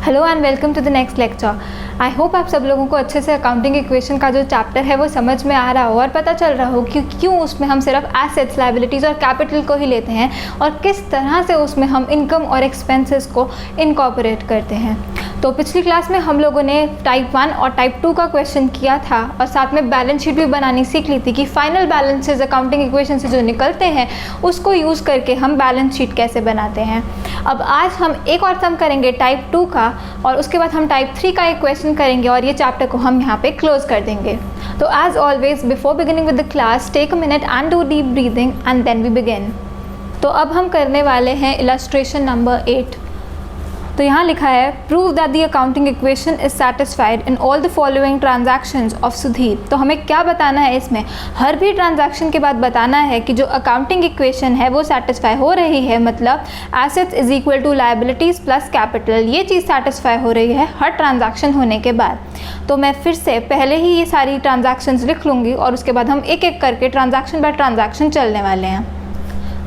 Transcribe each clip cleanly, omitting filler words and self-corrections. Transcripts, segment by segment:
Hello and welcome to the next lecture. I hope आप सब लोगों को अच्छे से अकाउंटिंग इक्वेशन का जो चैप्टर है वो समझ में आ रहा हो और पता चल रहा हो कि क्यों उसमें हम सिर्फ एसेट्स, लायबिलिटीज़ और कैपिटल को ही लेते हैं और किस तरह से उसमें हम इनकम और एक्सपेंसेस को इनकॉर्पोरेट करते हैं। तो पिछली क्लास में हम लोगों ने टाइप 1 और टाइप 2 का क्वेश्चन किया था और साथ में बैलेंस शीट भी बनानी सीख ली थी कि फाइनल बैलेंसेस अकाउंटिंग इक्वेशन से जो निकलते हैं उसको यूज़ करके हम बैलेंस शीट कैसे बनाते हैं। अब आज हम एक और सम करेंगे टाइप 2 का और उसके बाद हम टाइप 3 का एक क्वेश्चन करेंगे और ये चैप्टर को हम यहाँ पे क्लोज कर देंगे। तो as always before beginning with the class take a minute and do deep breathing and then we begin. तो अब हम करने वाले हैं इलस्ट्रेशन नंबर 8। तो यहाँ लिखा है prove that the accounting equation is satisfied in all the following transactions of Sudhir. तो हमें क्या बताना है इसमें, हर भी ट्रांजैक्शन के बाद बताना है कि जो अकाउंटिंग इक्वेशन है वो सेटिस्फाई हो रही है, मतलब assets is equal to liabilities plus capital, ये चीज़ सेटिस्फाई हो रही है हर ट्रांजैक्शन होने के बाद। तो मैं फिर से पहले ही ये सारी ट्रांजैक्शंस लिख लूँगी और उसके बाद हम एक एक करके ट्रांजैक्शन बाय ट्रांजैक्शन चलने वाले हैं।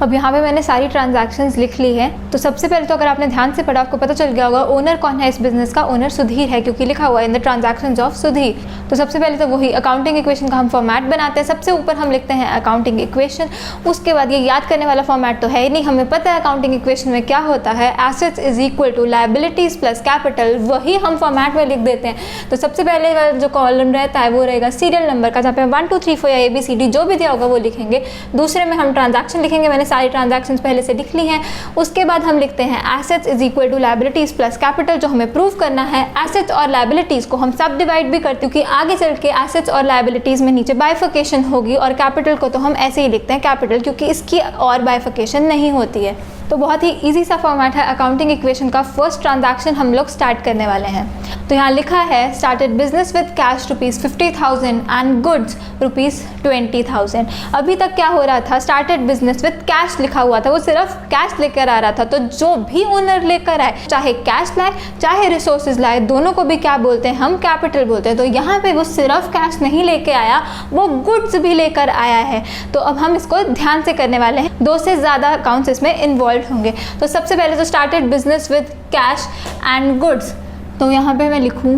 अब यहाँ पे मैंने सारी ट्रांजैक्शंस लिख ली है। तो सबसे पहले तो अगर आपने ध्यान से पढ़ा आपको पता चल गया होगा ओनर कौन है इस बिजनेस का, ओनर सुधीर है क्योंकि लिखा हुआ है in the transactions of Sudhir. तो सबसे पहले तो वही अकाउंटिंग इक्वेशन का हम फॉर्मेट बनाते हैं। सबसे ऊपर हम लिखते हैं अकाउंटिंग इक्वेशन, उसके बाद ये याद करने वाला फॉर्मेट तो है ही नहीं, हमें पता है अकाउंटिंग इक्वेशन में क्या होता है, assets is equal to liabilities plus capital, वही हम फॉर्मेट में लिख देते हैं। तो सबसे पहले जो कॉलम रहता है वो रहेगा सीरियल नंबर का, जहाँ पे 1 2 3 4 या ABCD जो भी दिया होगा वो लिखेंगे। दूसरे में हम ट्रांजैक्शन लिखेंगे, मैंने सारी ट्रांजैक्शन पहले से लिख ली हैं। उसके बाद हम लिखते हैं assets is equal to liabilities plus capital, जो हमें प्रूव करना है। एसेट्स और लायबिलिटीज को हम सब डिवाइड भी करते हैं क्योंकि आगे चल के एसेट्स और लायबिलिटीज में नीचे बाइफिकेशन होगी और कैपिटल को तो हम ऐसे ही लिखते हैं कैपिटल, क्योंकि इसकी और बाइफिकेशन नहीं होती है। तो बहुत ही इजी सा फॉर्मेट है अकाउंटिंग इक्वेशन का। फर्स्ट ट्रांजैक्शन हम लोग स्टार्ट करने वाले हैं। तो यहाँ लिखा है started business with cash ₹50,000 and goods ₹20,000। अभी तक क्या हो रहा था, स्टार्टेड बिजनेस विद कैश लिखा हुआ था, वो सिर्फ कैश लेकर आ रहा था। तो जो भी ओनर लेकर आए, चाहे कैश लाए चाहे रिसोर्सेज लाए, दोनों को भी क्या बोलते हैं, हम कैपिटल बोलते हैं। तो यहाँ पे वो सिर्फ कैश नहीं लेके आया, वो गुड्स भी लेकर आया है। तो अब हम इसको ध्यान से करने वाले हैं, 2 से ज़्यादा अकाउंट्स इसमें इन्वॉल्व होंगे। तो सबसे पहले तो started business with cash and goods, तो यहाँ पे मैं लिखूँ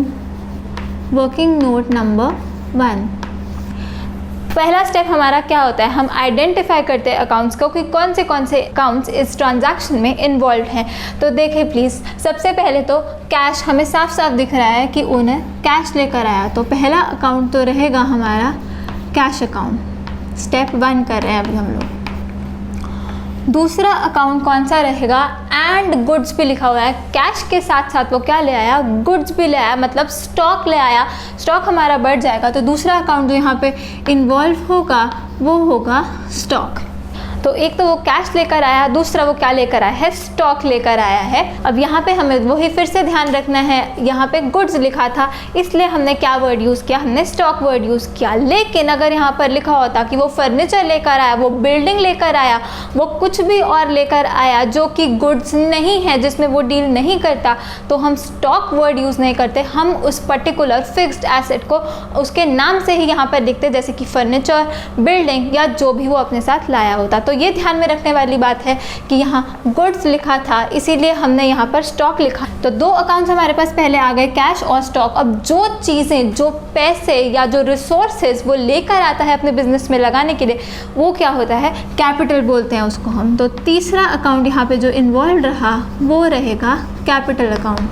वर्किंग नोट नंबर 1। पहला स्टेप हमारा क्या होता है, हम आइडेंटिफाई करते हैं अकाउंट्स को कि कौन से अकाउंट्स इस ट्रांजैक्शन में इन्वॉल्व हैं। तो देखें प्लीज़, सबसे पहले तो कैश हमें साफ साफ दिख रहा है कि ओनर कैश लेकर आया, तो पहला अकाउंट तो रहेगा हमारा कैश अकाउंट। स्टेप 1 कर रहे हैं अभी हम लोग। दूसरा अकाउंट कौन सा रहेगा, एंड गुड्स भी लिखा हुआ है, कैश के साथ साथ वो क्या ले आया, गुड्स भी ले आया, मतलब स्टॉक ले आया। स्टॉक हमारा बढ़ जाएगा, तो दूसरा अकाउंट जो यहाँ पे इन्वॉल्व होगा वो होगा स्टॉक। तो एक तो वो कैश लेकर आया, दूसरा वो क्या लेकर आया है, स्टॉक लेकर आया है। अब यहाँ पे हमें वही फिर से ध्यान रखना है, यहाँ पे गुड्स लिखा था इसलिए हमने क्या वर्ड यूज़ किया, हमने स्टॉक वर्ड यूज़ किया। लेकिन अगर यहाँ पर लिखा होता कि वो फर्नीचर लेकर आया, वो बिल्डिंग लेकर आया, वो कुछ भी और लेकर आया जो कि गुड्स नहीं है, जिसमें वो डील नहीं करता, तो हम स्टॉक वर्ड यूज़ नहीं करते, हम उस पर्टिकुलर फिक्स्ड एसेट को उसके नाम से ही यहाँ पर लिखते, जैसे कि फर्नीचर, बिल्डिंग या जो भी वो अपने साथ लाया होता। तो ये ध्यान में रखने वाली बात है कि यहाँ गुड्स लिखा था इसीलिए हमने यहाँ पर स्टॉक लिखा। तो 2 अकाउंट्स हमारे पास पहले आ गए, कैश और स्टॉक। अब जो चीज़ें, जो पैसे या जो रिसोर्सेज वो लेकर आता है अपने बिजनेस में लगाने के लिए, वो क्या होता है, कैपिटल बोलते हैं उसको हम। तो तीसरा अकाउंट यहाँ पे जो इन्वॉल्व रहा वो रहेगा कैपिटल अकाउंट,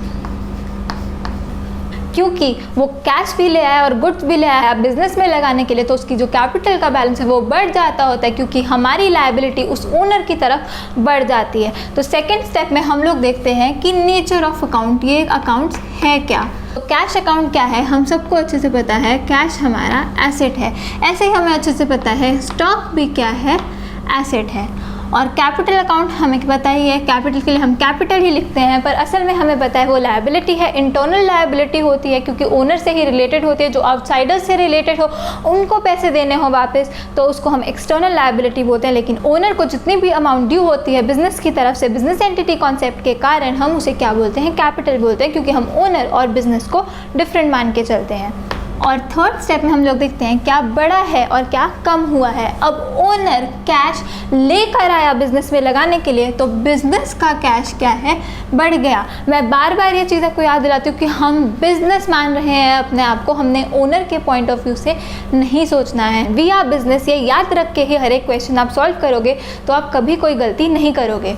क्योंकि वो कैश भी ले आया और गुड्स भी ले आया बिजनेस में लगाने के लिए, तो उसकी जो कैपिटल का बैलेंस है वो बढ़ जाता होता है क्योंकि हमारी लायबिलिटी उस ओनर की तरफ बढ़ जाती है। तो सेकंड स्टेप में हम लोग देखते हैं कि नेचर ऑफ अकाउंट, ये अकाउंट्स है क्या। तो कैश अकाउंट क्या है, हम सबको अच्छे से पता है, कैश हमारा एसेट है। ऐसे ही हमें अच्छे से पता है स्टॉक भी क्या है, एसेट है। और कैपिटल अकाउंट हमें पता ही है, कैपिटल के लिए हम कैपिटल ही लिखते हैं, पर असल में हमें पता है वो लायबिलिटी है, इंटरनल लायबिलिटी होती है क्योंकि ओनर से ही रिलेटेड होती है। जो आउटसाइडर से रिलेटेड हो, उनको पैसे देने हो वापस, तो उसको हम एक्सटर्नल लायबिलिटी बोलते हैं। लेकिन ओनर को जितनी भी अमाउंट ड्यू होती है बिजनेस की तरफ से, बिजनेस एंटिटी कॉन्सेप्ट के कारण हम उसे क्या बोलते हैं, कैपिटल बोलते हैं, क्योंकि हम ओनर और बिजनेस को डिफरेंट मान के चलते हैं। और थर्ड स्टेप में हम लोग देखते हैं क्या बढ़ा है और क्या कम हुआ है। अब ओनर कैश लेकर आया बिजनेस में लगाने के लिए, तो बिजनेस का कैश क्या है, बढ़ गया। मैं बार बार ये चीज़ आपको याद दिलाती हूँ कि हम बिजनेस मान रहे हैं अपने आप को, हमने ओनर के पॉइंट ऑफ व्यू से नहीं सोचना है। वी आर बिजनेस, ये याद रख के ही हर एक क्वेश्चन आप सॉल्व करोगे तो आप कभी कोई गलती नहीं करोगे।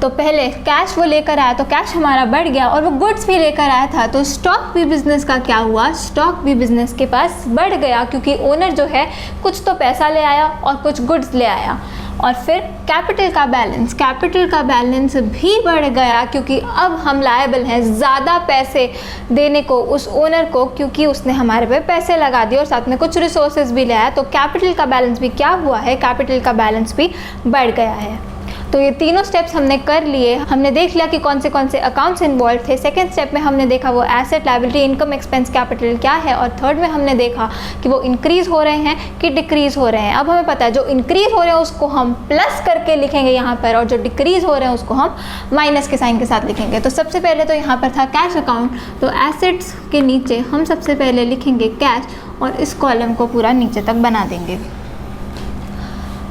तो पहले कैश वो लेकर आया तो कैश हमारा बढ़ गया, और वो गुड्स भी लेकर आया था, तो स्टॉक भी बिजनेस का क्या हुआ, स्टॉक भी बिजनेस के पास बढ़ गया, क्योंकि ओनर जो है कुछ तो पैसा ले आया और कुछ गुड्स ले आया। और फिर कैपिटल का बैलेंस भी बढ़ गया, क्योंकि अब हम लायबल हैं ज़्यादा पैसे देने को उस ओनर को, क्योंकि उसने हमारे पे पैसे लगा दिए और साथ में कुछ रिसोर्सेज भी ले आया। तो कैपिटल का बैलेंस भी क्या हुआ है, कैपिटल का बैलेंस भी बढ़ गया है। तो ये तीनों स्टेप्स हमने कर लिए। हमने देख लिया कि कौन से अकाउंट्स इन्वॉल्व थे। सेकंड स्टेप में हमने देखा वो asset, liability, income, expense, capital क्या है, और थर्ड में हमने देखा कि वो इंक्रीज़ हो रहे हैं कि डिक्रीज़ हो रहे हैं। अब हमें पता है जो इंक्रीज़ हो रहे हैं उसको हम प्लस करके लिखेंगे यहाँ पर, और जो डिक्रीज़ हो रहे हैं उसको हम माइनस के साइन के साथ लिखेंगे। तो सबसे पहले तो यहाँ पर था कैश अकाउंट, तो एसेट्स के नीचे हम सबसे पहले लिखेंगे कैश और इस कॉलम को पूरा नीचे तक बना देंगे।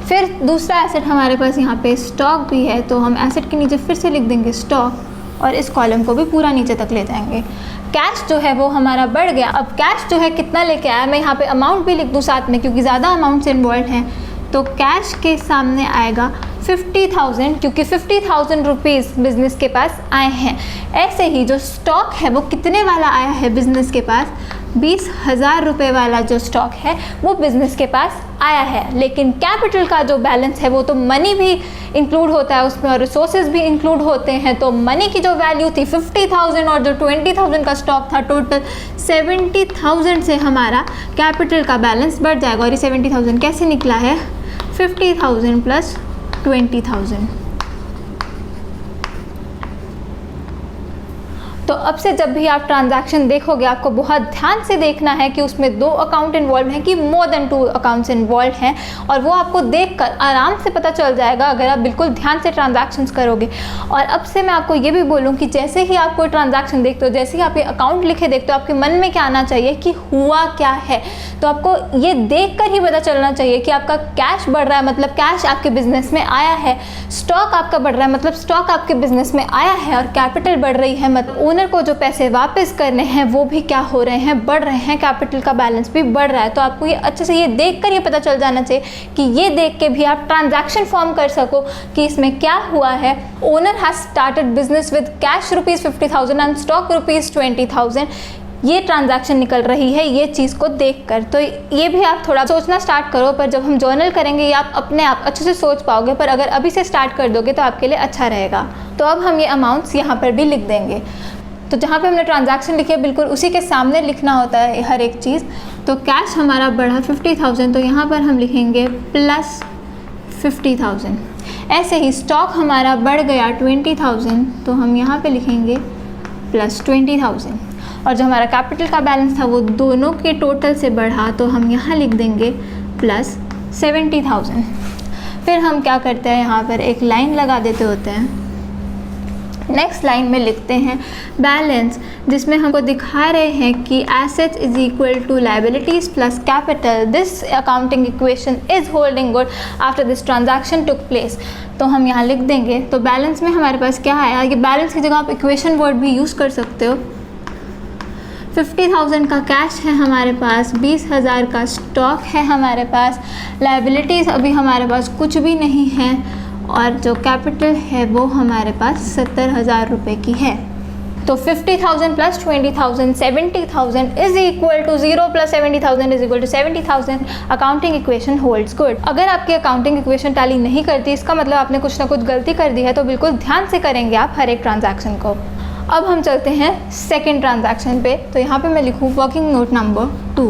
फिर दूसरा एसेट हमारे पास यहाँ पे स्टॉक भी है, तो हम एसेट के नीचे फिर से लिख देंगे स्टॉक और इस कॉलम को भी पूरा नीचे तक ले जाएंगे। कैश जो है वो हमारा बढ़ गया। अब कैश जो है कितना लेके आया, मैं यहाँ पे अमाउंट भी लिख दूँ साथ में, क्योंकि ज़्यादा अमाउंट से इन्वॉल्व हैं। तो कैश के सामने आएगा 50,000, क्योंकि 50,000 रुपीज़ बिज़नेस के पास आए हैं। ऐसे ही जो स्टॉक है वो कितने वाला आया है बिज़नेस के पास, 20,000 रुपये वाला जो स्टॉक है वो बिज़नेस के पास आया है। लेकिन कैपिटल का जो बैलेंस है वो तो मनी भी इंक्लूड होता है उसमें, और रिसोर्सेज भी इंक्लूड होते हैं। तो मनी की जो वैल्यू थी 50,000 और जो 20,000 का स्टॉक था, टोटल 70,000 से हमारा कैपिटल का बैलेंस बढ़ जाएगा। और ये 70,000 कैसे निकला है, 50,000 प्लस 20,000। तो अब से जब भी आप ट्रांजैक्शन देखोगे आपको बहुत ध्यान से देखना है कि उसमें 2 अकाउंट इन्वॉल्व हैं कि मोर देन 2 अकाउंट्स इन्वॉल्व हैं, और वो आपको देखकर आराम से पता चल जाएगा अगर आप बिल्कुल ध्यान से ट्रांजैक्शंस करोगे। और अब से मैं आपको ये भी बोलूँ कि जैसे ही आप कोई ट्रांजैक्शन देखते हो, जैसे ही आप ये अकाउंट लिखे देखते हो, आपके मन में क्या आना चाहिए कि हुआ क्या है। तो आपको ये देख कर ही पता चलना चाहिए कि आपका कैश बढ़ रहा है, मतलब कैश आपके बिजनेस में आया है, स्टॉक आपका बढ़ रहा है, मतलब स्टॉक आपके बिजनेस में आया है, और कैपिटल बढ़ रही है, मतलब ओनर को जो पैसे वापस करने हैं वो भी क्या हो रहे हैं, बढ़ रहे हैं, कैपिटल का बैलेंस भी बढ़ रहा है। तो आपको ये अच्छे से ये देखकर ये पता चल जाना चाहिए कि ये देख के भी आप ट्रांजैक्शन फॉर्म कर सको कि इसमें क्या हुआ है। Owner has started business with cash ₹50,000 and stock ₹20,000। ये ट्रांजैक्शन निकल रही है ये चीज़ को देखकर। तो ये भी आप थोड़ा सोचना स्टार्ट करो, पर जब हम जर्नल करेंगे ये आप अपने आप अच्छे से सोच पाओगे, पर अगर अभी से स्टार्ट कर दोगे तो आपके लिए अच्छा रहेगा। तो अब हम ये अमाउंट्स यहाँ पर भी लिख देंगे। तो जहाँ पे हमने ट्रांजैक्शन लिखी है बिल्कुल उसी के सामने लिखना होता है हर एक चीज़। तो कैश हमारा बढ़ा 50,000, तो यहाँ पर हम लिखेंगे प्लस 50,000। ऐसे ही स्टॉक हमारा बढ़ गया 20,000, तो हम यहाँ पे लिखेंगे प्लस 20,000। और जो हमारा कैपिटल का बैलेंस था वो दोनों के टोटल से बढ़ा, तो हम यहाँ लिख देंगे प्लस 70,000। फिर हम क्या करते हैं, यहाँ पर एक लाइन लगा देते होते हैं। नेक्स्ट लाइन में लिखते हैं बैलेंस, जिसमें हमको दिखा रहे हैं कि assets is equal to liabilities plus capital. This accounting equation is holding good after this transaction took place. तो हम यहाँ लिख देंगे। तो बैलेंस में हमारे पास क्या आया, ये बैलेंस की जगह आप इक्वेशन वर्ड भी यूज़ कर सकते हो। 50,000 का कैश है हमारे पास, 20,000 का स्टॉक है हमारे पास, लायबिलिटीज़ अभी हमारे पास कुछ भी नहीं है, और जो कैपिटल है वो हमारे पास 70,000 रुपये की है। तो 50,000 plus 20,000 70,000 is equal to 0 plus 70,000 is equal to 70,000। Accounting equation holds good. अगर आपकी अकाउंटिंग इक्वेशन टैली नहीं करती, इसका मतलब आपने कुछ ना कुछ गलती कर दी है, तो बिल्कुल ध्यान से करेंगे आप हर एक ट्रांजैक्शन को। अब हम चलते हैं सेकेंड ट्रांजैक्शन पे। तो यहाँ पे मैं लिखूँ वर्किंग नोट नंबर 2।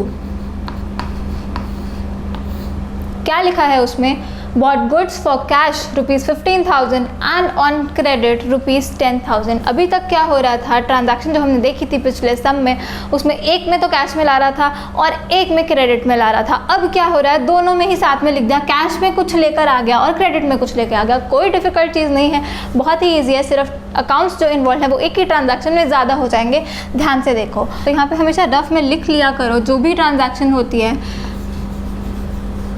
क्या लिखा है उसमें, bought goods for cash ₹15,000 and on credit ₹10,000। अभी तक क्या हो रहा था, ट्रांजैक्शन जो हमने देखी थी पिछले सम में, उसमें एक में तो कैश में ला रहा था और एक में क्रेडिट में ला रहा था। अब क्या हो रहा है, दोनों में ही साथ में लिख दिया, कैश में कुछ लेकर आ गया और क्रेडिट में कुछ लेकर आ गया। कोई डिफिकल्ट चीज़ नहीं है, बहुत ही ईजी है, सिर्फ अकाउंट्स जो इन्वॉल्व है वो एक ही ट्रांजैक्शन में ज़्यादा हो जाएंगे। ध्यान से देखो, तो यहाँ पे हमेशा रफ में लिख लिया करो जो भी ट्रांजैक्शन होती है।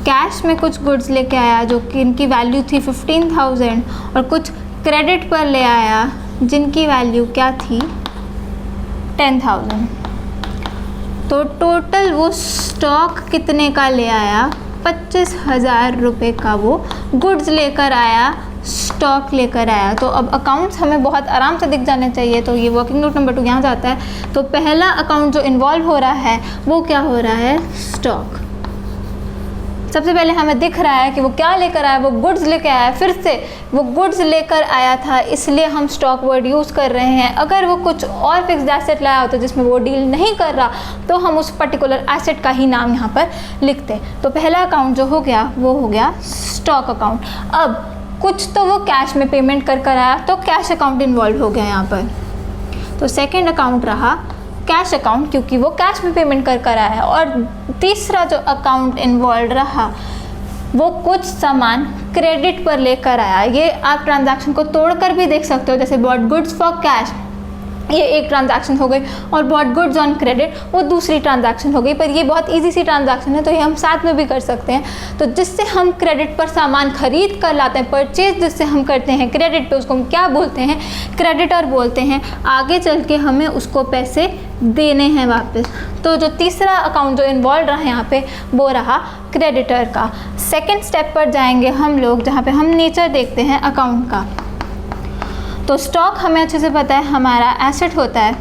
कैश में कुछ गुड्स लेके आया जो कि इनकी वैल्यू थी 15,000 और कुछ क्रेडिट पर ले आया जिनकी वैल्यू क्या थी 10,000। तो टोटल वो स्टॉक कितने का ले आया, 25,000 रुपये का वो गुड्स लेकर आया, स्टॉक लेकर आया। तो अब अकाउंट्स हमें बहुत आराम से दिख जाने चाहिए। तो ये वर्किंग नोट नंबर 2 यहाँ जाता है। तो पहला अकाउंट जो इन्वॉल्व हो रहा है वो क्या हो रहा है, स्टॉक। सबसे पहले हमें दिख रहा है कि वो क्या लेकर आया, वो गुड्स लेकर आया। फिर से वो गुड्स लेकर आया था, इसलिए हम स्टॉक वर्ड यूज़ कर रहे हैं। अगर वो कुछ और फिक्स्ड एसेट लाया होता जिसमें वो डील नहीं कर रहा तो हम उस पर्टिकुलर एसेट का ही नाम यहाँ पर लिखते। तो पहला अकाउंट जो हो गया वो हो गया स्टॉक अकाउंट। अब कुछ तो वो कैश में पेमेंट कर आया तो कैश अकाउंट इन्वॉल्व हो गया यहाँ पर। तो सेकेंड अकाउंट रहा कैश अकाउंट, क्योंकि वो कैश में पेमेंट कर आया है। और तीसरा जो अकाउंट इन्वॉल्व रहा वो कुछ सामान क्रेडिट पर लेकर आया। ये आप ट्रांजैक्शन को तोड़कर भी देख सकते हो, जैसे बॉट गुड्स फॉर कैश ये एक ट्रांजैक्शन हो गई और बॉट गुड्स ऑन क्रेडिट वो दूसरी ट्रांजैक्शन हो गई। पर ये बहुत इजी सी ट्रांजैक्शन है तो ये हम साथ में भी कर सकते हैं। तो जिससे हम क्रेडिट पर सामान खरीद कर लाते हैं, परचेज जिससे हम करते हैं क्रेडिट पे, उसको हम क्या बोलते हैं, क्रेडिटर बोलते हैं। आगे चल के हमें उसको पैसे देने हैं वापस। तो जो तीसरा अकाउंट जो इन्वॉल्व रहा है यहाँ पे वो रहा क्रेडिटर का। सेकेंड स्टेप पर जाएंगे हम लोग, जहाँ पे हम नेचर देखते हैं अकाउंट का। तो स्टॉक हमें अच्छे से पता है हमारा एसेट होता है,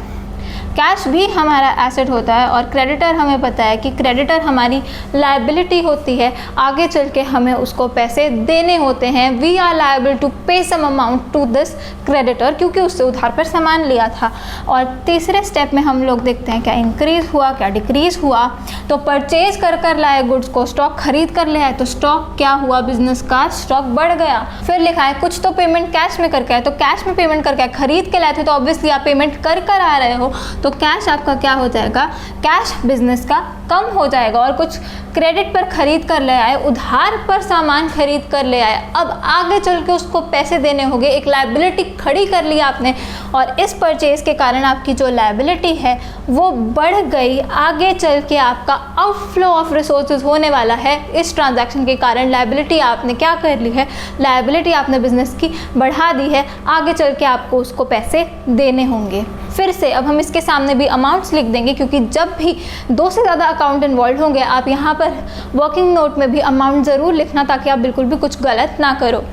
कैश भी हमारा एसेट होता है और क्रेडिटर हमें पता है कि क्रेडिटर हमारी लायबिलिटी होती है। आगे चल के हमें उसको पैसे देने होते हैं। We are liable to pay some amount to this creditor, क्योंकि उससे उधार पर सामान लिया था। और तीसरे स्टेप में हम लोग देखते हैं क्या इंक्रीज़ हुआ क्या डिक्रीज़ हुआ। तो परचेज कर लाए गुड्स को, स्टॉक खरीद कर ले आए तो स्टॉक क्या हुआ, बिजनेस का स्टॉक बढ़ गया। फिर लिखा है कुछ तो पेमेंट कैश में करके आए, तो कैश में पेमेंट करके आए, खरीद के लाए थे तो ऑब्वियसली आप पेमेंट कर आ रहे हो तो कैश आपका क्या हो जाएगा, कैश बिजनेस का कम हो जाएगा। और कुछ क्रेडिट पर खरीद कर ले आए, उधार पर सामान खरीद कर ले आए, अब आगे चल के उसको पैसे देने होंगे। एक लायबिलिटी खड़ी कर ली आपने और इस परचेज के कारण आपकी जो लायबिलिटी है वो बढ़ गई। आगे चल के आपका आउटफ्लो ऑफ रिसोर्सेज होने वाला है। इस ट्रांजैक्शन के कारण लायबिलिटी आपने क्या कर ली है, लायबिलिटी आपने बिजनेस की बढ़ा दी है। आगे चल के आपको उसको पैसे देने होंगे। फिर से अब हम इसके सामने भी अमाउंट्स लिख देंगे, क्योंकि जब भी 2 से ज़्यादा अकाउंट इन्वॉल्व होंगे आप यहाँ पर वर्किंग नोट में भी अमाउंट ज़रूर लिखना, ताकि आप बिल्कुल भी कुछ गलत ना करो।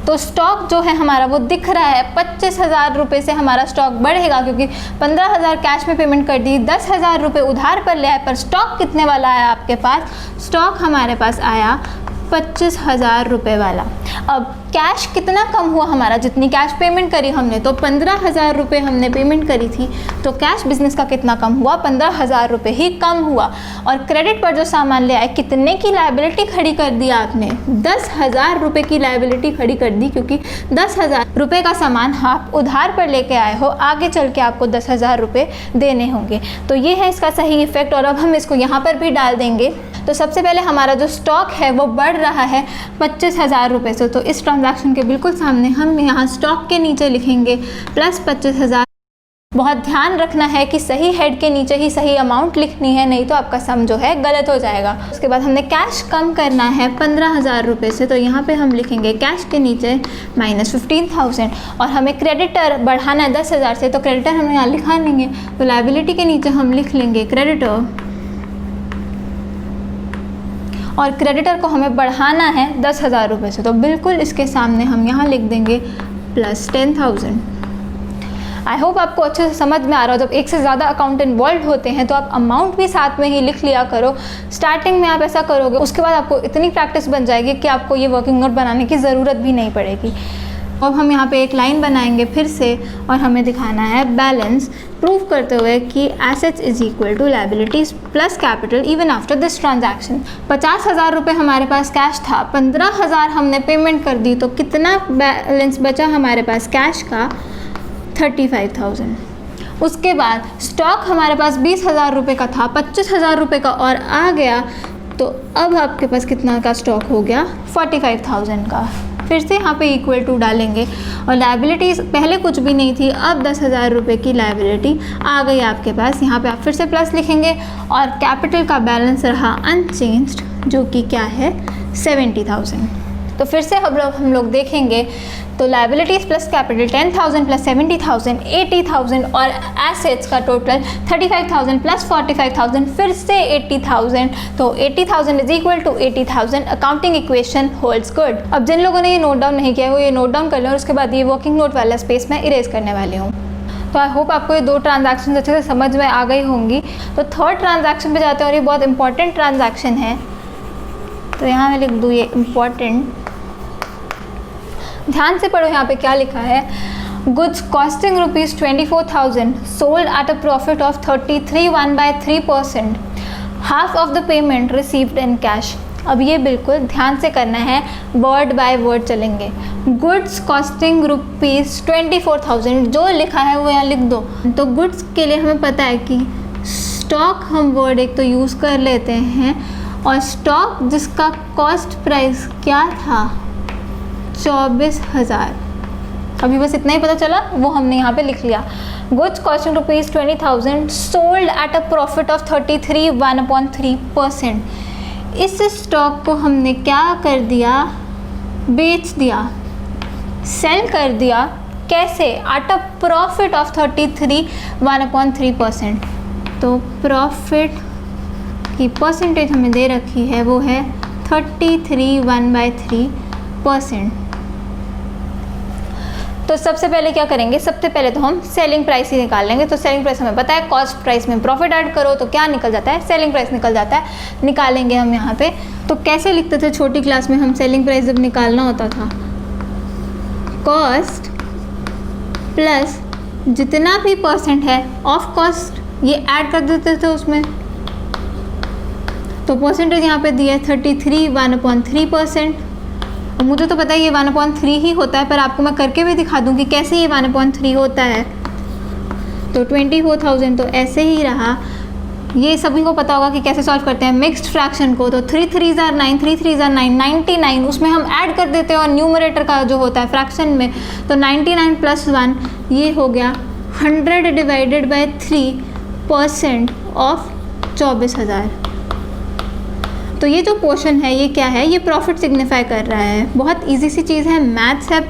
तो स्टॉक जो है हमारा वो दिख रहा है 25,000 रुपये से हमारा स्टॉक बढ़ेगा, क्योंकि 15,000 कैश में पेमेंट कर दी, 10,000 रुपये उधार पर ले आए। पर स्टॉक कितने वाला आया आपके पास, स्टॉक हमारे पास आया 25,000 रुपये वाला। अब कैश कितना कम हुआ हमारा, जितनी कैश पेमेंट करी हमने तो 15,000 रुपये हमने पेमेंट करी थी, तो कैश बिजनेस का कितना कम हुआ, 15,000 रुपये ही कम हुआ। और क्रेडिट पर जो सामान ले आए, कितने की लायबिलिटी खड़ी कर दी आपने, 10,000 रुपये की लायबिलिटी खड़ी कर दी, क्योंकि 10,000 रुपये का सामान आप उधार पर लेके आए हो। आगे चल के आपको 10,000 रुपये देने होंगे। तो ये है इसका सही इफेक्ट। और अब हम इसको यहाँ पर भी डाल देंगे। तो सबसे पहले हमारा जो स्टॉक है वो बढ़ रहा है 25,000 रुपये से। तो इस ट्रांजैक्शन के बिल्कुल सामने हम यहाँ स्टॉक के नीचे लिखेंगे प्लस 25,000। बहुत ध्यान रखना है कि सही हेड के नीचे ही सही अमाउंट लिखनी है, नहीं तो आपका सम जो है गलत हो जाएगा। उसके बाद हमने कैश कम करना है 15,000 रुपये से, तो यहाँ पे हम लिखेंगे कैश के नीचे माइनस 15,000। और हमें क्रेडिटर बढ़ाना है 10,000 से, तो क्रेडिटर हम यहाँ लिखा लेंगे। तो लायबिलिटी के नीचे हम लिख लेंगे क्रेडिटर, और क्रेडिटर को हमें बढ़ाना है 10,000 रुपये से, तो बिल्कुल इसके सामने हम यहाँ लिख देंगे प्लस 10,000। आई होप आपको अच्छे से समझ में आ रहा हो। जब एक से ज़्यादा अकाउंट इन्वॉल्व होते हैं तो आप अमाउंट भी साथ में ही लिख लिया करो। स्टार्टिंग में आप ऐसा करोगे, उसके बाद आपको इतनी प्रैक्टिस बन जाएगी कि आपको ये वर्किंग नोट बनाने की ज़रूरत भी नहीं पड़ेगी। अब हम यहाँ पे एक लाइन बनाएंगे फिर से और हमें दिखाना है बैलेंस प्रूव करते हुए कि assets is equal to liabilities plus capital even after this transaction. 50,000 रुपये हमारे पास कैश था, 15,000 हमने पेमेंट कर दी, तो कितना बैलेंस बचा हमारे पास कैश का? 35,000। उसके बाद स्टॉक हमारे पास 20,000 रुपये का था, 25,000 रुपये का और आ गया, तो अब आपके पास कितना का स्टॉक हो गया? 45,000 का। फिर से यहाँ पे इक्वल टू डालेंगे और लायबिलिटीज़ पहले कुछ भी नहीं थी, अब 10,000 रुपये की लायबिलिटी आ गई आपके पास। यहाँ पे आप फिर से प्लस लिखेंगे और कैपिटल का बैलेंस रहा अनचेंज्ड, जो कि क्या है? 70,000। तो फिर से हम लोग देखेंगे तो लायबिलिटीज़ प्लस कैपिटल 10,000 प्लस 70,000 80,000 और एसेट्स का टोटल 35,000 प्लस 45,000 फिर से 80,000। तो 80,000 is equal to 80,000। Accounting equation holds good. अब जिन लोगों ने ये नोट डाउन नहीं किया है वो ये नोट डाउन कर लें और उसके बाद ये वर्किंग नोट वाला स्पेस मैं इरेज करने वाली हूँ। तो आई होप आपको ये दो ट्रांजैक्शन अच्छे से समझ में आ गई होंगी। तो थर्ड ट्रांजैक्शन पे जाते हैं और ये बहुत इंपॉर्टेंट ट्रांजैक्शन है, तो यहाँ मैं लिख दूँ ये इम्पॉर्टेंट। ध्यान से पढ़ो यहाँ पे क्या लिखा है। Goods costing ₹24,000 sold at a profit of 33.1/3%, half of the payment received in cash. अब ये बिल्कुल ध्यान से करना है, वर्ड बाय वर्ड चलेंगे। गुड्स कॉस्टिंग ₹24,000 जो लिखा है वो यहाँ लिख दो। तो गुड्स के लिए हमें पता है कि स्टॉक हम वर्ड एक तो यूज़ कर लेते हैं और स्टॉक जिसका कॉस्ट प्राइस क्या था? 24,000। अभी बस इतना ही पता चला, वो हमने यहाँ पे लिख लिया। Goods costing ₹20,000 sold at a profit of 33.1/3%। इस स्टॉक को हमने क्या कर दिया? बेच दिया, सेल कर दिया। कैसे? At a profit of 33.1/3%। तो प्रॉफिट की परसेंटेज हमें दे रखी है, वो है 33.1/3%। तो सबसे पहले क्या करेंगे? सबसे पहले तो हम सेलिंग प्राइस ही निकाल लेंगे। तो सेलिंग प्राइस हमें पता है, कॉस्ट प्राइस में प्रॉफिट ऐड करो तो क्या निकल जाता है? सेलिंग प्राइस निकल जाता है। निकालेंगे हम यहाँ पे। तो कैसे लिखते थे छोटी क्लास में हम सेलिंग प्राइस जब निकालना होता था? कॉस्ट प्लस जितना भी परसेंट है ऑफ कॉस्ट ये ऐड कर देते थे उसमें। तो परसेंटेज यहाँ पे दिया है 33.1/3%। मुझे तो पता है ये 1/3 ही होता है, पर आपको मैं करके भी दिखा दूँ कि कैसे ये 1/3 होता है। तो 24,000 तो ऐसे ही रहा। ये सभी को पता होगा कि कैसे सॉल्व करते हैं मिक्स्ड फ्रैक्शन को। तो 3 3s are 9, 3 3s are 9, 99 उसमें हम ऐड कर देते हैं और न्यूमरेटर का जो होता है फ्रैक्शन में, तो 99 + 1 ये हो गया 100 डिवाइडेड बाय 3% ऑफ 24,000। तो ये जो पोर्शन है ये क्या है? ये प्रॉफिट सिग्निफाई कर रहा है। बहुत इजी सी चीज़ है, मैथ्स है।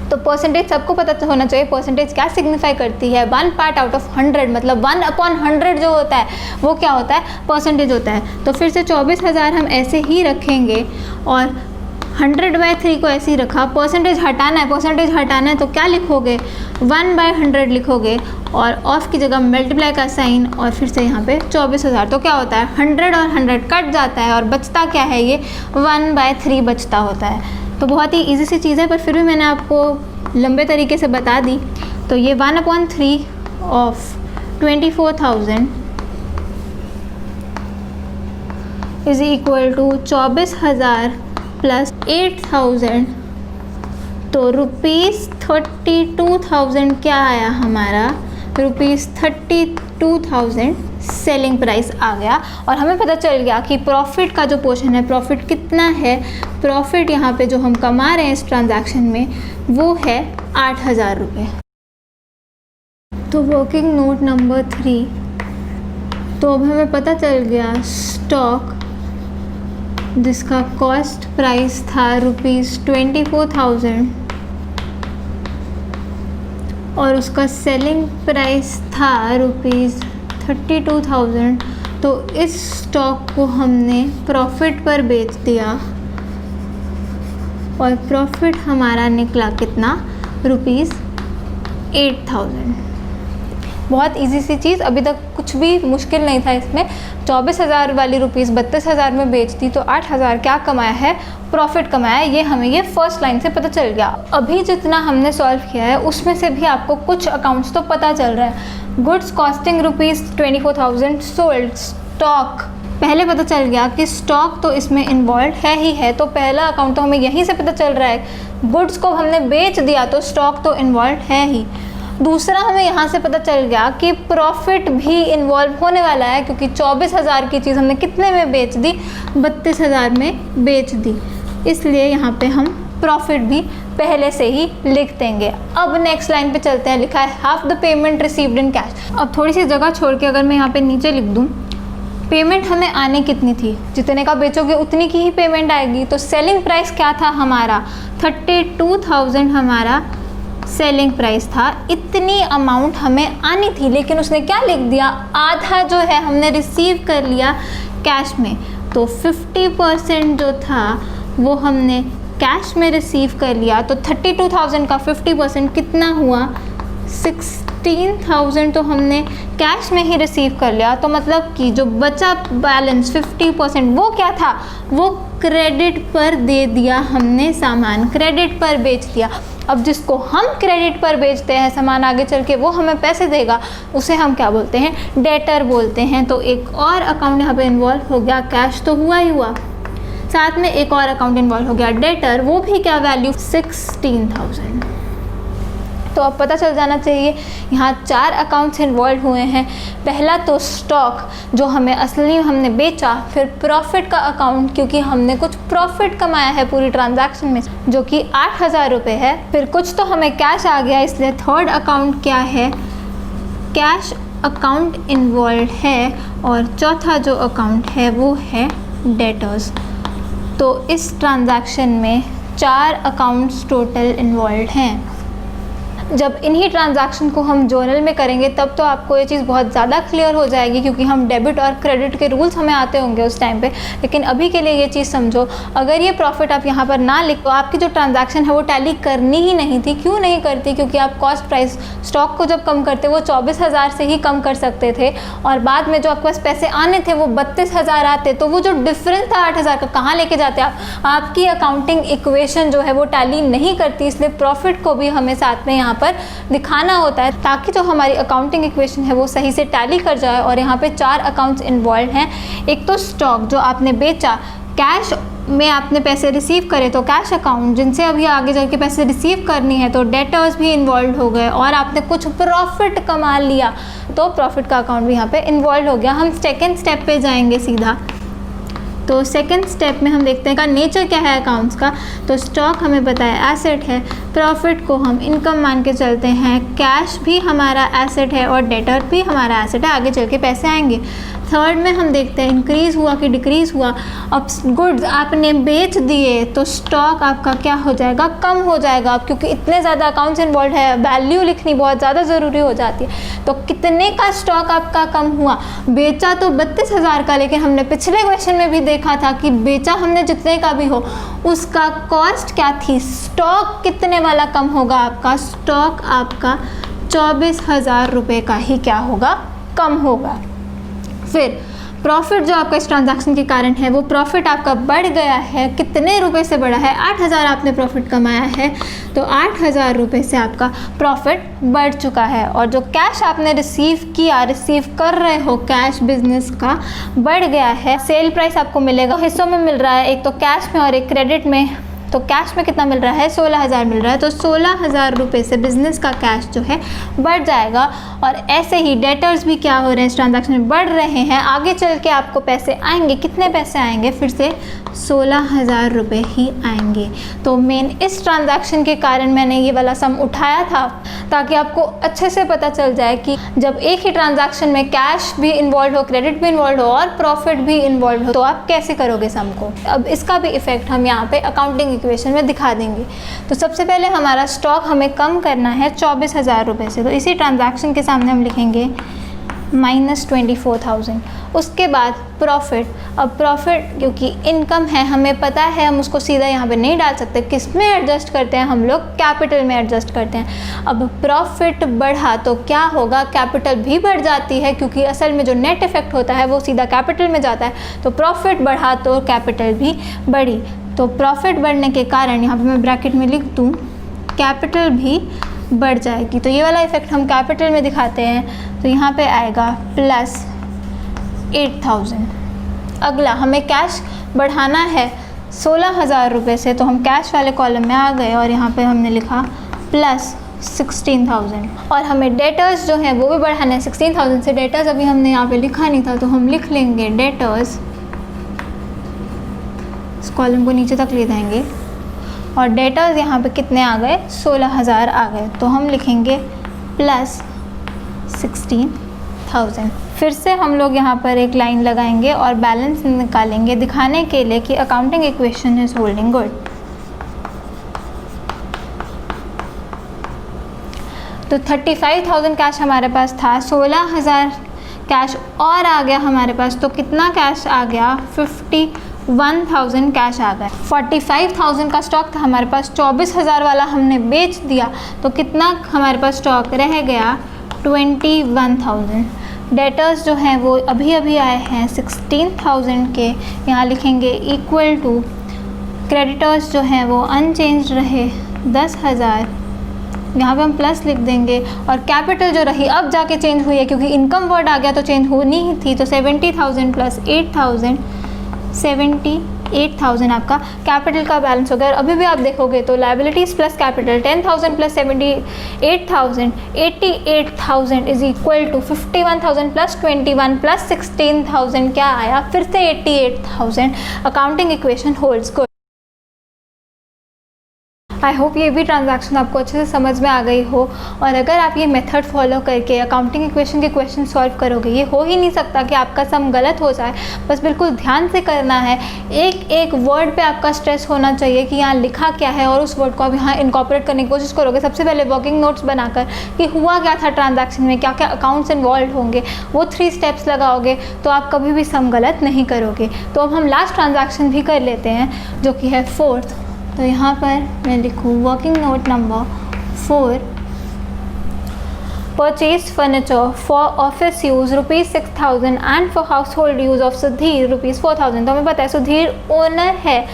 तो परसेंटेज सबको पता होना चाहिए परसेंटेज क्या सिग्निफाई करती है। 1 पार्ट आउट ऑफ 100 मतलब 1/100 जो होता है वो क्या होता है? परसेंटेज होता है। तो फिर से 24,000 हम ऐसे ही रखेंगे और 100/3 को ऐसे ही रखा। परसेंटेज हटाना है तो क्या लिखोगे? 1/100 लिखोगे और ऑफ की जगह मल्टीप्लाई का साइन और फिर से यहाँ पे 24,000। तो क्या होता है? 100 और 100 कट जाता है और बचता क्या है? ये 1/3 बचता होता है। तो बहुत ही इजी सी चीज़ है, पर फिर भी मैंने आपको लंबे तरीके से बता दी। तो ये 1/3 of 24,000 is equal to 24,000 plus 8,000। तो ₹32,000 क्या आया हमारा? ₹32,000 सेलिंग प्राइस आ गया। और हमें पता चल गया कि प्रॉफिट का जो पोर्शन है, प्रॉफिट कितना है? प्रॉफिट यहाँ पे जो हम कमा रहे हैं इस ट्रांजैक्शन में वो है 8,000 रुपये। तो वर्किंग नोट नंबर 3। तो अब हमें पता चल गया स्टॉक जिसका कॉस्ट प्राइस था ₹24,000 और उसका सेलिंग प्राइस था ₹32,000। तो इस स्टॉक को हमने प्रॉफिट पर बेच दिया और प्रॉफिट हमारा निकला कितना? ₹8,000। बहुत इजी सी चीज़, अभी तक कुछ भी मुश्किल नहीं था इसमें। 24,000 वाली रुपीज़ 32,000 में बेच दी तो 8,000 क्या कमाया है, प्रॉफिट कमाया है। ये हमें ये फर्स्ट लाइन से पता चल गया। अभी जितना हमने सॉल्व किया है उसमें से भी आपको कुछ अकाउंट्स तो पता चल रहा है। Goods costing rupees 24,000 sold, stock पहले पता चल गया कि स्टॉक तो इसमें इन्वॉल्व है ही है, तो पहला अकाउंट तो हमें यहीं से पता चल रहा है। गुड्स को हमने बेच दिया तो स्टॉक तो इन्वॉल्व है ही। दूसरा हमें यहाँ से पता चल गया कि प्रॉफिट भी इन्वॉल्व होने वाला है, क्योंकि 24,000 की चीज़ हमने कितने में बेच दी, 32,000 में बेच दी, इसलिए यहाँ पे हम प्रॉफिट भी पहले से ही लिख देंगे। अब नेक्स्ट लाइन पे चलते हैं, लिखा है half the payment received in cash. अब थोड़ी सी जगह छोड़ के अगर मैं यहाँ पे नीचे लिख दूँ, पेमेंट हमें आने कितनी थी, जितने का बेचोगे उतनी की ही पेमेंट आएगी। तो सेलिंग प्राइस क्या था हमारा, 32,000 हमारा सेलिंग प्राइस था, इतनी अमाउंट हमें आनी थी। लेकिन उसने क्या लिख दिया, आधा जो है हमने रिसीव कर लिया कैश में, तो 50% जो था वो हमने कैश में रिसीव कर लिया। तो 32,000 का 50% कितना हुआ, 16,000 तो हमने कैश में ही रिसीव कर लिया। तो मतलब कि जो बचा बैलेंस 50% वो क्या था, वो क्रेडिट पर दे दिया हमने सामान, क्रेडिट पर बेच दिया। अब जिसको हम क्रेडिट पर बेचते हैं सामान, आगे चल के वो हमें पैसे देगा, उसे हम क्या बोलते हैं, डेटर बोलते हैं। तो एक और अकाउंट यहाँ पे इन्वॉल्व हो गया, कैश तो हुआ ही हुआ, साथ में एक और अकाउंट इन्वॉल्व हो गया डेटर, वो भी क्या वैल्यू 16,000। तो अब पता चल जाना चाहिए यहाँ 4 अकाउंट्स इन्वॉल्व हुए हैं। पहला तो स्टॉक जो हमें असली हमने बेचा, फिर प्रॉफिट का अकाउंट क्योंकि हमने कुछ प्रॉफिट कमाया है पूरी ट्रांजैक्शन में जो कि 8,000 रुपये है, फिर कुछ तो हमें कैश आ गया, इसलिए थर्ड अकाउंट क्या है, कैश अकाउंट इन्वॉल्व है, और चौथा जो अकाउंट है वो है डेटर्स। तो इस ट्रांजैक्शन में 4 अकाउंट्स टोटल इन्वॉल्व हैं। जब इन्हीं ट्रांजैक्शन को हम जर्नल में करेंगे तब तो आपको ये चीज़ बहुत ज़्यादा क्लियर हो जाएगी, क्योंकि हम डेबिट और क्रेडिट के रूल्स हमें आते होंगे उस टाइम पे। लेकिन अभी के लिए ये चीज़ समझो, अगर ये प्रॉफिट आप यहाँ पर ना लिखो, आपकी जो ट्रांजैक्शन है वो टैली करनी ही नहीं थी। क्यों नहीं करती, क्योंकि आप कॉस्ट प्राइस स्टॉक को जब कम करते वो 24,000 से ही कम कर सकते थे, और बाद में जो आपके पास पैसे आने थे वो 32,000 आते, तो वो जो डिफरेंस था 8,000 का कहाँ लेके जाते आप, आपकी अकाउंटिंग इक्वेशन जो है वो टैली नहीं करती। इसलिए प्रॉफिट को भी हमें साथ में यहाँ पर दिखाना होता है, ताकि जो हमारी अकाउंटिंग इक्वेशन है वो सही से टैली कर जाए। और यहाँ पे 4 अकाउंट्स इन्वॉल्व हैं। एक तो स्टॉक जो आपने बेचा, कैश में आपने पैसे रिसीव करे तो कैश अकाउंट, जिनसे अभी आगे चल के पैसे रिसीव करनी है, तो डेटर्स भी इन्वॉल्व हो गए, और आपने कुछ प्रॉफिट कमा लिया तो प्रॉफिट का अकाउंट भी यहाँ पे इन्वॉल्व हो गया। हम सेकेंड स्टेप पे जाएंगे सीधा। तो सेकंड स्टेप में हम देखते हैं का नेचर क्या है अकाउंट्स का। तो स्टॉक हमें बताया एसेट है, प्रॉफिट को हम इनकम मान के चलते हैं, कैश भी हमारा एसेट है और डेटर भी हमारा एसेट है, आगे चल के पैसे आएंगे। थर्ड में हम देखते हैं इंक्रीज़ हुआ कि डिक्रीज़ हुआ। अब गुड्स आपने बेच दिए तो स्टॉक आपका क्या हो जाएगा, कम हो जाएगा, क्योंकि इतने ज़्यादा अकाउंट्स इन्वॉल्व है, वैल्यू लिखनी बहुत ज़्यादा ज़रूरी हो जाती है। तो कितने का स्टॉक आपका कम हुआ, बेचा तो 32,000 का, लेकिन हमने पिछले क्वेश्चन में भी देखा था कि बेचा हमने जितने का भी हो उसका कॉस्ट क्या थी, स्टॉक कितने वाला कम होगा आपका, स्टॉक आपका 24,000 रुपये का ही क्या होगा, कम होगा। फिर प्रॉफिट जो आपका इस ट्रांजैक्शन के कारण है वो प्रॉफिट आपका बढ़ गया है, कितने रुपए से बढ़ा है, 8,000 आपने प्रॉफिट कमाया है, तो 8,000 रुपये से आपका प्रॉफिट बढ़ चुका है। और जो कैश आपने रिसीव किया, रिसीव कर रहे हो कैश बिजनेस का, बढ़ गया है। सेल प्राइस आपको मिलेगा, हिस्सों में मिल रहा है, एक तो कैश में और एक क्रेडिट में। तो कैश में कितना मिल रहा है, 16,000 मिल रहा है, तो 16,000 रुपये से बिजनेस का कैश जो है बढ़ जाएगा। और ऐसे ही डेटर्स भी क्या हो रहे हैं इस ट्रांजैक्शन में, बढ़ रहे हैं। आगे चल के आपको पैसे आएंगे, कितने पैसे आएंगे, फिर से 16,000 रुपये ही आएंगे। तो मेन इस ट्रांजैक्शन के कारण मैंने ये वाला सम उठाया था, ताकि आपको अच्छे से पता चल जाए कि जब एक ही ट्रांजैक्शन में कैश भी इन्वॉल्व हो, क्रेडिट भी इन्वॉल्व हो और प्रॉफिट भी इन्वॉल्व हो, तो आप कैसे करोगे सम को। अब इसका भी इफेक्ट हम यहाँ पे अकाउंटिंग इक्वेशन में दिखा देंगे। तो सबसे पहले हमारा स्टॉक हमें कम करना है 24,000 रुपये से, तो इसी ट्रांजैक्शन के सामने हम लिखेंगे -24,000। उसके बाद प्रॉफिट। अब प्रॉफिट क्योंकि इनकम है, हमें पता है हम उसको सीधा यहाँ पे नहीं डाल सकते, किस में एडजस्ट करते हैं हम लोग, कैपिटल में एडजस्ट करते हैं। अब प्रॉफिट बढ़ा तो क्या होगा, कैपिटल भी बढ़ जाती है क्योंकि असल में जो नेट इफेक्ट होता है वो सीधा कैपिटल में जाता है। तो प्रॉफिट बढ़ा तो कैपिटल भी बढ़ी। तो प्रॉफिट बढ़ने के कारण यहाँ पर मैं ब्रैकेट में लिख दूँ कैपिटल भी बढ़ जाएगी। तो ये वाला इफेक्ट हम कैपिटल में दिखाते हैं, तो यहाँ पे आएगा +8,000। अगला हमें कैश बढ़ाना है 16,000 रुपये से, तो हम कैश वाले कॉलम में आ गए और यहाँ पे हमने लिखा +16,000। और हमें डेटर्स जो है वो भी बढ़ाना है 16,000 से। डेटर्स अभी हमने यहाँ पे लिखा नहीं था, तो हम लिख लेंगे डेटर्स, इस कॉलम को नीचे तक ले जाएंगे और डेटर्स यहाँ पे कितने आ गए, 16,000 आ गए। तो हम लिखेंगे +16,000। फिर से हम लोग यहाँ पर एक लाइन लगाएंगे और बैलेंस निकालेंगे दिखाने के लिए कि accounting equation is holding good. तो 35,000 कैश हमारे पास था, 16,000 कैश और आ गया हमारे पास, तो कितना कैश आ गया, 51,000 कैश आ गया। 45,000 का स्टॉक था हमारे पास, 24,000 वाला हमने बेच दिया, तो कितना हमारे पास स्टॉक रह गया, 21,000। डेटर्स जो हैं वो अभी अभी आए हैं 16,000 के, यहाँ लिखेंगे इक्वल टू, क्रेडिटर्स जो हैं वो अनचेंज रहे 10,000, यहाँ पे हम प्लस लिख देंगे। और कैपिटल जो रही अब जाके चेंज हुई है क्योंकि इनकम वर्ड आ गया तो चेंज होनी ही थी, तो 70,000 + 8,000, 78,000 आपका कैपिटल का बैलेंस हो गया। और अभी भी आप देखोगे तो liabilities plus capital 10,000 + 78,000, 88,000 is equal to 51,000 + 21 + 16,000 क्या आया, फिर से 88,000। Accounting equation holds good. I hope ये भी ट्रांजैक्शन आपको अच्छे से समझ में आ गई हो। और अगर आप ये मेथड फॉलो करके अकाउंटिंग इक्वेशन के क्वेश्चन सॉल्व करोगे, ये हो ही नहीं सकता कि आपका सम गलत हो जाए। बस बिल्कुल ध्यान से करना है, एक एक वर्ड पे आपका स्ट्रेस होना चाहिए कि यहाँ लिखा क्या है और उस वर्ड को आप यहाँ इनकॉर्पोरेट करने की कोशिश करोगे। सबसे पहले वर्किंग नोट्स बनाकर कि हुआ क्या था ट्रांजैक्शन में, क्या क्या अकाउंट्स इन्वॉल्व होंगे, वो 3 स्टेप्स लगाओगे तो आप कभी भी सम गलत नहीं करोगे। तो अब हम लास्ट ट्रांजैक्शन भी कर लेते हैं जो कि है 4th। तो यहाँ पर मैं लिखूँ working note number 4, purchase furniture for office use ₹6,000 and for house hold use of Sudhir ₹4,000। तो हमें पता है सुधीर ओनर है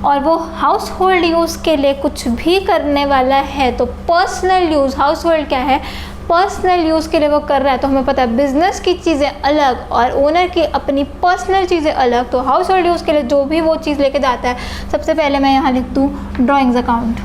और वो हाउस होल्ड यूज़ के लिए कुछ भी करने वाला है। तो पर्सनल यूज़, हाउस होल्ड क्या है, पर्सनल यूज़ के लिए वो कर रहा है। तो हमें पता है बिज़नेस की चीज़ें अलग और ओनर की अपनी पर्सनल चीज़ें अलग। तो हाउस होल्ड यूज़ के लिए जो भी वो चीज़ लेके जाता है, सबसे पहले मैं यहाँ लिख दूँ ड्राइंग्स अकाउंट।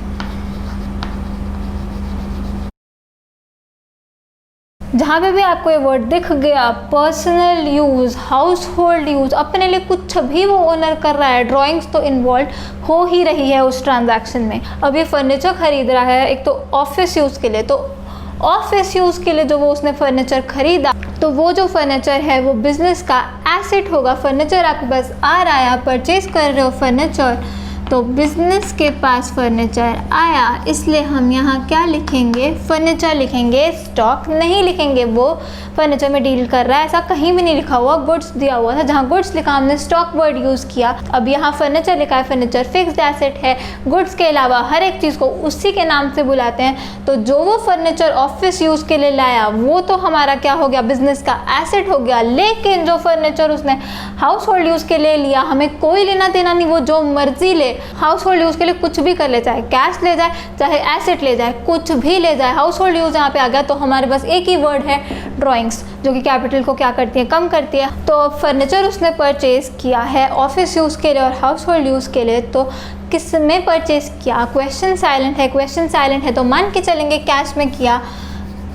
जहाँ पे भी आपको ये वर्ड दिख गया, personal use, house hold use, अपने लिए कुछ भी वो ओनर कर रहा है, ड्राइंग्स तो इन्वॉल्व हो ही रही है उस ट्रांजैक्शन में। अब ये फर्नीचर खरीद रहा है एक तो ऑफिस यूज़ के लिए, तो ऑफिस यूज़ के लिए जो वो उसने फर्नीचर खरीदा, तो वो जो फर्नीचर है वो बिज़नेस का एसेट होगा। फर्नीचर आपके पास आ रहा है, आप परचेज कर रहे हो फर्नीचर, तो बिज़नेस के पास फर्नीचर आया, इसलिए हम यहाँ क्या लिखेंगे, फर्नीचर लिखेंगे, स्टॉक नहीं लिखेंगे। वो फर्नीचर में डील कर रहा है, ऐसा कहीं भी नहीं लिखा हुआ, गुड्स दिया हुआ था, जहाँ गुड्स लिखा हमने स्टॉक वर्ड यूज़ किया। अब यहाँ फर्नीचर लिखा है, फर्नीचर फिक्स्ड एसेट है, गुड्स के अलावा हर एक चीज़ को उसी के नाम से बुलाते हैं। तो जो वो फर्नीचर ऑफिस यूज़ के लिए लाया वो तो हमारा क्या हो गया, बिजनेस का एसेट हो गया। लेकिन जो फर्नीचर उसने हाउस होल्ड यूज़ के लिए लिया, हमें कोई लेना देना नहीं, वो जो मर्जी ले, हाउस होल्ड यूज़ के लिए कुछ भी कर ले, चाहे कैश ले जाए, चाहे एसेट ले जाए, कुछ भी ले जाए, हाउस होल्ड यूज़ यहाँ पे आ गया। तो हमारे पास एक ही वर्ड है ड्राइंग्स, जो कि कैपिटल को क्या करती है, कम करती है। तो फर्नीचर उसने परचेज किया है ऑफिस यूज़ के लिए और हाउस होल्ड यूज़ के लिए, तो किस में परचेज किया, क्वेश्चन साइलेंट है, क्वेश्चन साइलेंट है तो मान के चलेंगे कैश में किया।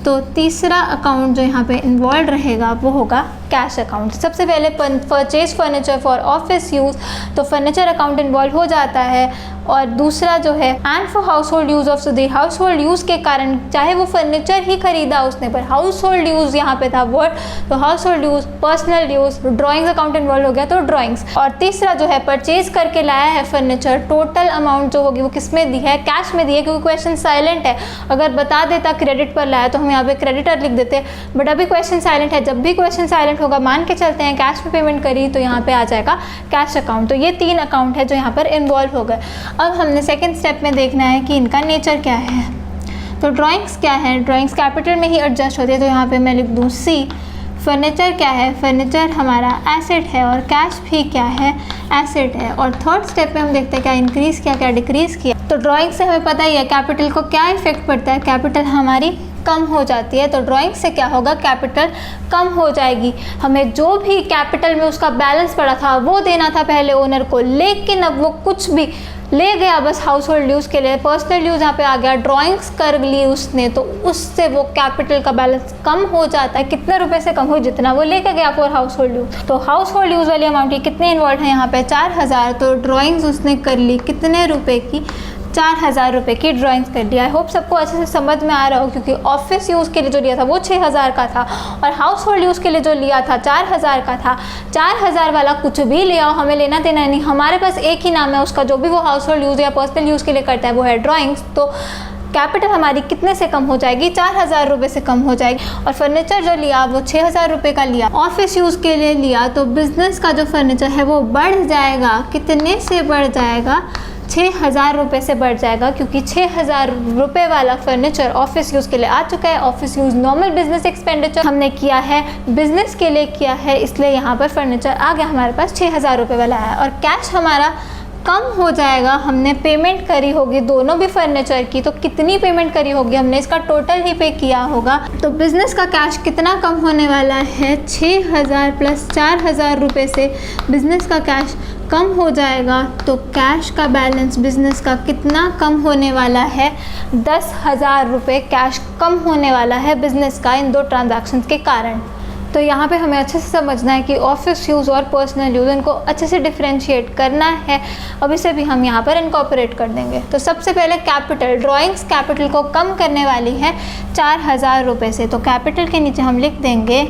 तो तीसरा अकाउंट जो यहाँ पे इन्वॉल्व रहेगा वो होगा कैश अकाउंट। सबसे पहले purchase furniture for office use, तो फर्नीचर अकाउंट इन्वॉल्व हो जाता है। और दूसरा जो है and for house hold use of सुधी, हाउस होल्ड यूज़ के कारण चाहे वो फर्नीचर ही खरीदा उसने, पर हाउस होल्ड यूज़ यहाँ पे था वर्ड, तो house hold use, personal use, drawings account involve हो गया तो ड्राइंग्स। और तीसरा जो है परचेज करके लाया है फर्नीचर, टोटल अमाउंट जो होगी वो किस में दी है, कैश में दी है, क्योंकि क्वेश्चन साइलेंट है। अगर बता देता क्रेडिट पर लाया तो हम यहाँ पे क्रेडिटर लिख देते, बट अभी क्वेश्चन साइलेंट है। जब भी क्वेश्चन साइलेंट होगा, मान के चलते हैं कैश में पेमेंट करी, तो यहाँ पे आ जाएगा कैश अकाउंट। तो ये 3 अकाउंट है जो यहाँ पर इन्वॉल्व हो गए। अब हमने सेकेंड स्टेप में देखना है कि इनका नेचर क्या है। तो ड्राइंग्स क्या है, ड्राइंग्स कैपिटल में ही एडजस्ट होती है, तो यहाँ पे मैं लिख दूँ C। फर्नीचर क्या है, फर्नीचर हमारा एसेट है और कैश भी क्या है, एसेट है। और थर्ड स्टेप में हम देखते हैं क्या इंक्रीज़ किया, क्या डिक्रीज़ किया। तो ड्राइंग से हमें पता ही है कैपिटल को क्या इफेक्ट पड़ता है, कैपिटल हमारी कम हो जाती है, तो ड्राइंग से क्या होगा, कैपिटल कम हो जाएगी। हमें जो भी कैपिटल में उसका बैलेंस पड़ा था वो देना था पहले ओनर को, लेकिन अब वो कुछ भी ले गया बस हाउस होल्ड यूज़ के लिए, पर्सनल यूज़ यहाँ पे आ गया, ड्राइंग्स कर ली उसने, तो उससे वो कैपिटल का बैलेंस कम हो जाता है। कितने रुपए से कम हो, जितना वो लेकर गया फॉर हाउस होल्ड यूज़। तो हाउस होल्ड यूज़ वाली अमाउंट ये कितने इन्वॉल्व है यहाँ पे, 4000। तो ड्राइंग्स उसने कर ली कितने रुपए की, 4000 रुपये की ड्राइंग्स कर ली। आई होप सबको अच्छे से समझ में आ रहा हो, क्योंकि ऑफिस यूज़ के लिए जो लिया था वो 6000 का था और हाउस होल्ड यूज़ के लिए जो लिया था 4000 का था। 4000 वाला कुछ भी ले आओ, हमें लेना देना नहीं, हमारे पास एक ही नाम है उसका, जो भी वो हाउस होल्ड यूज़ या पर्सनल यूज़ के लिए करता है वो है ड्राइंग्स। तो कैपिटल हमारी कितने से कम हो जाएगी, 4000 रुपये से कम हो जाएगी। और फर्नीचर जो लिया वो 6000 रुपये का लिया, ऑफिस यूज़ के लिए लिया, तो बिज़नेस का जो फर्नीचर है वो बढ़ जाएगा। कितने से बढ़ जाएगा, 6000 रुपये से बढ़ जाएगा, क्योंकि 6000 रुपये वाला फर्नीचर ऑफिस यूज़ के लिए आ चुका है। Office use normal business expenditure हमने किया है, बिजनेस के लिए किया है, इसलिए यहाँ पर फर्नीचर आ गया हमारे पास 6000 रुपये वाला है। और कैश हमारा कम हो जाएगा, हमने पेमेंट करी होगी दोनों भी फर्नीचर की, तो कितनी पेमेंट करी होगी, हमने इसका टोटल ही पे किया होगा। तो बिज़नेस का कैश कितना कम होने वाला है, 6000 प्लस 4000 रुपये से बिज़नेस का कैश कम हो जाएगा। तो कैश का बैलेंस बिज़नेस का कितना कम होने वाला है, 10,000 रुपये कैश कम होने वाला है बिज़नेस का इन 2 ट्रांजैक्शंस के कारण। तो यहाँ पे हमें अच्छे से समझना है कि ऑफिस यूज़ और पर्सनल यूज़, इनको अच्छे से डिफरेंशिएट करना है। अब इसे भी हम यहाँ पर इनकॉर्पोरेट कर देंगे। तो सबसे पहले कैपिटल, ड्राइंग्स कैपिटल को कम करने वाली है 4000 रुपये से, तो कैपिटल के नीचे हम लिख देंगे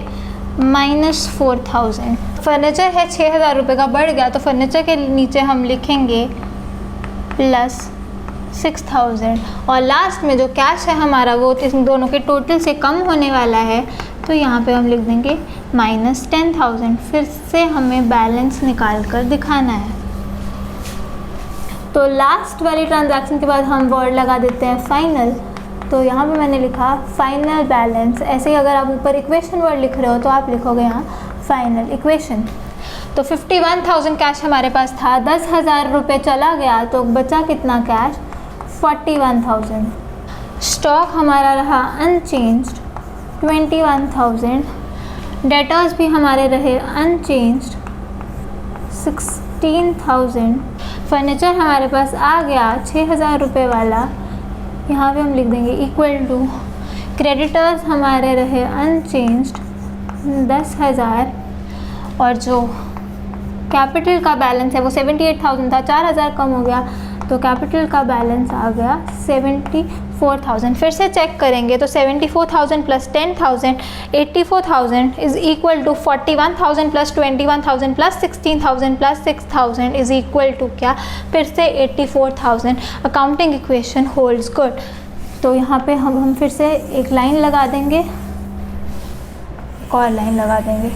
-4000। फर्नीचर है 6000 रुपये का बढ़ गया, तो फर्नीचर के नीचे हम लिखेंगे +6000। और लास्ट में जो कैश है हमारा वो इन दोनों के टोटल से कम होने वाला है, तो यहाँ पे हम लिख देंगे -10,000। फिर से हमें बैलेंस निकाल कर दिखाना है। तो लास्ट वाली ट्रांजैक्शन के बाद हम वर्ड लगा देते हैं फाइनल। तो यहाँ पे मैंने लिखा फाइनल बैलेंस। ऐसे ही अगर आप ऊपर इक्वेशन वर्ड लिख रहे हो तो आप लिखोगे यहाँ फाइनल इक्वेशन। तो 51,000 कैश हमारे पास था, 10,000 रुपये चला गया, तो बचा कितना कैश, 41,000। स्टॉक हमारा रहा अनचेंज्ड 21,000। डेटर्स भी हमारे रहे अनचेंज्ड 16,000। फर्नीचर हमारे पास आ गया 6000 रुपये वाला, यहाँ पे हम लिख देंगे इक्वल टू। क्रेडिटर्स हमारे रहे अनचेंज्ड 10,000 और जो कैपिटल का बैलेंस है वो 78,000 था, 4000 कम हो गया, तो कैपिटल का बैलेंस आ गया 74,000। फिर से चेक करेंगे तो 74,000 plus 10,000 84,000 is equal to 41,000 plus 21,000 plus 16,000 plus 6,000 is equal to क्या, फिर से 84,000। Accounting equation holds good. तो यहाँ पे हम फिर से एक लाइन लगा देंगे, एक और लाइन लगा देंगे।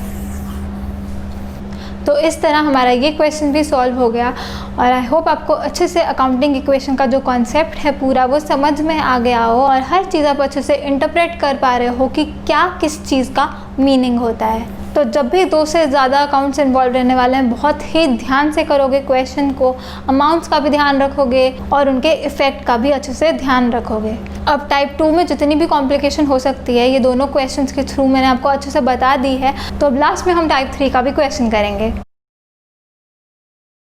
तो इस तरह हमारा ये क्वेश्चन भी सॉल्व हो गया। और आई होप आपको अच्छे से अकाउंटिंग इक्वेशन का जो कॉन्सेप्ट है पूरा वो समझ में आ गया हो और हर चीज़ आप अच्छे से इंटरप्रेट कर पा रहे हो कि क्या किस चीज़ का मीनिंग होता है। तो जब भी 2 से ज़्यादा अकाउंट्स इन्वॉल्व रहने वाले हैं, बहुत ही ध्यान से करोगे क्वेश्चन को, अमाउंट्स का भी ध्यान रखोगे और उनके इफ़ेक्ट का भी अच्छे से ध्यान रखोगे। अब टाइप 2 में जितनी भी कॉम्प्लिकेशन हो सकती है ये दोनों क्वेश्चंस के थ्रू मैंने आपको अच्छे से बता दी है। तो अब लास्ट में हम टाइप 3 का भी क्वेश्चन करेंगे।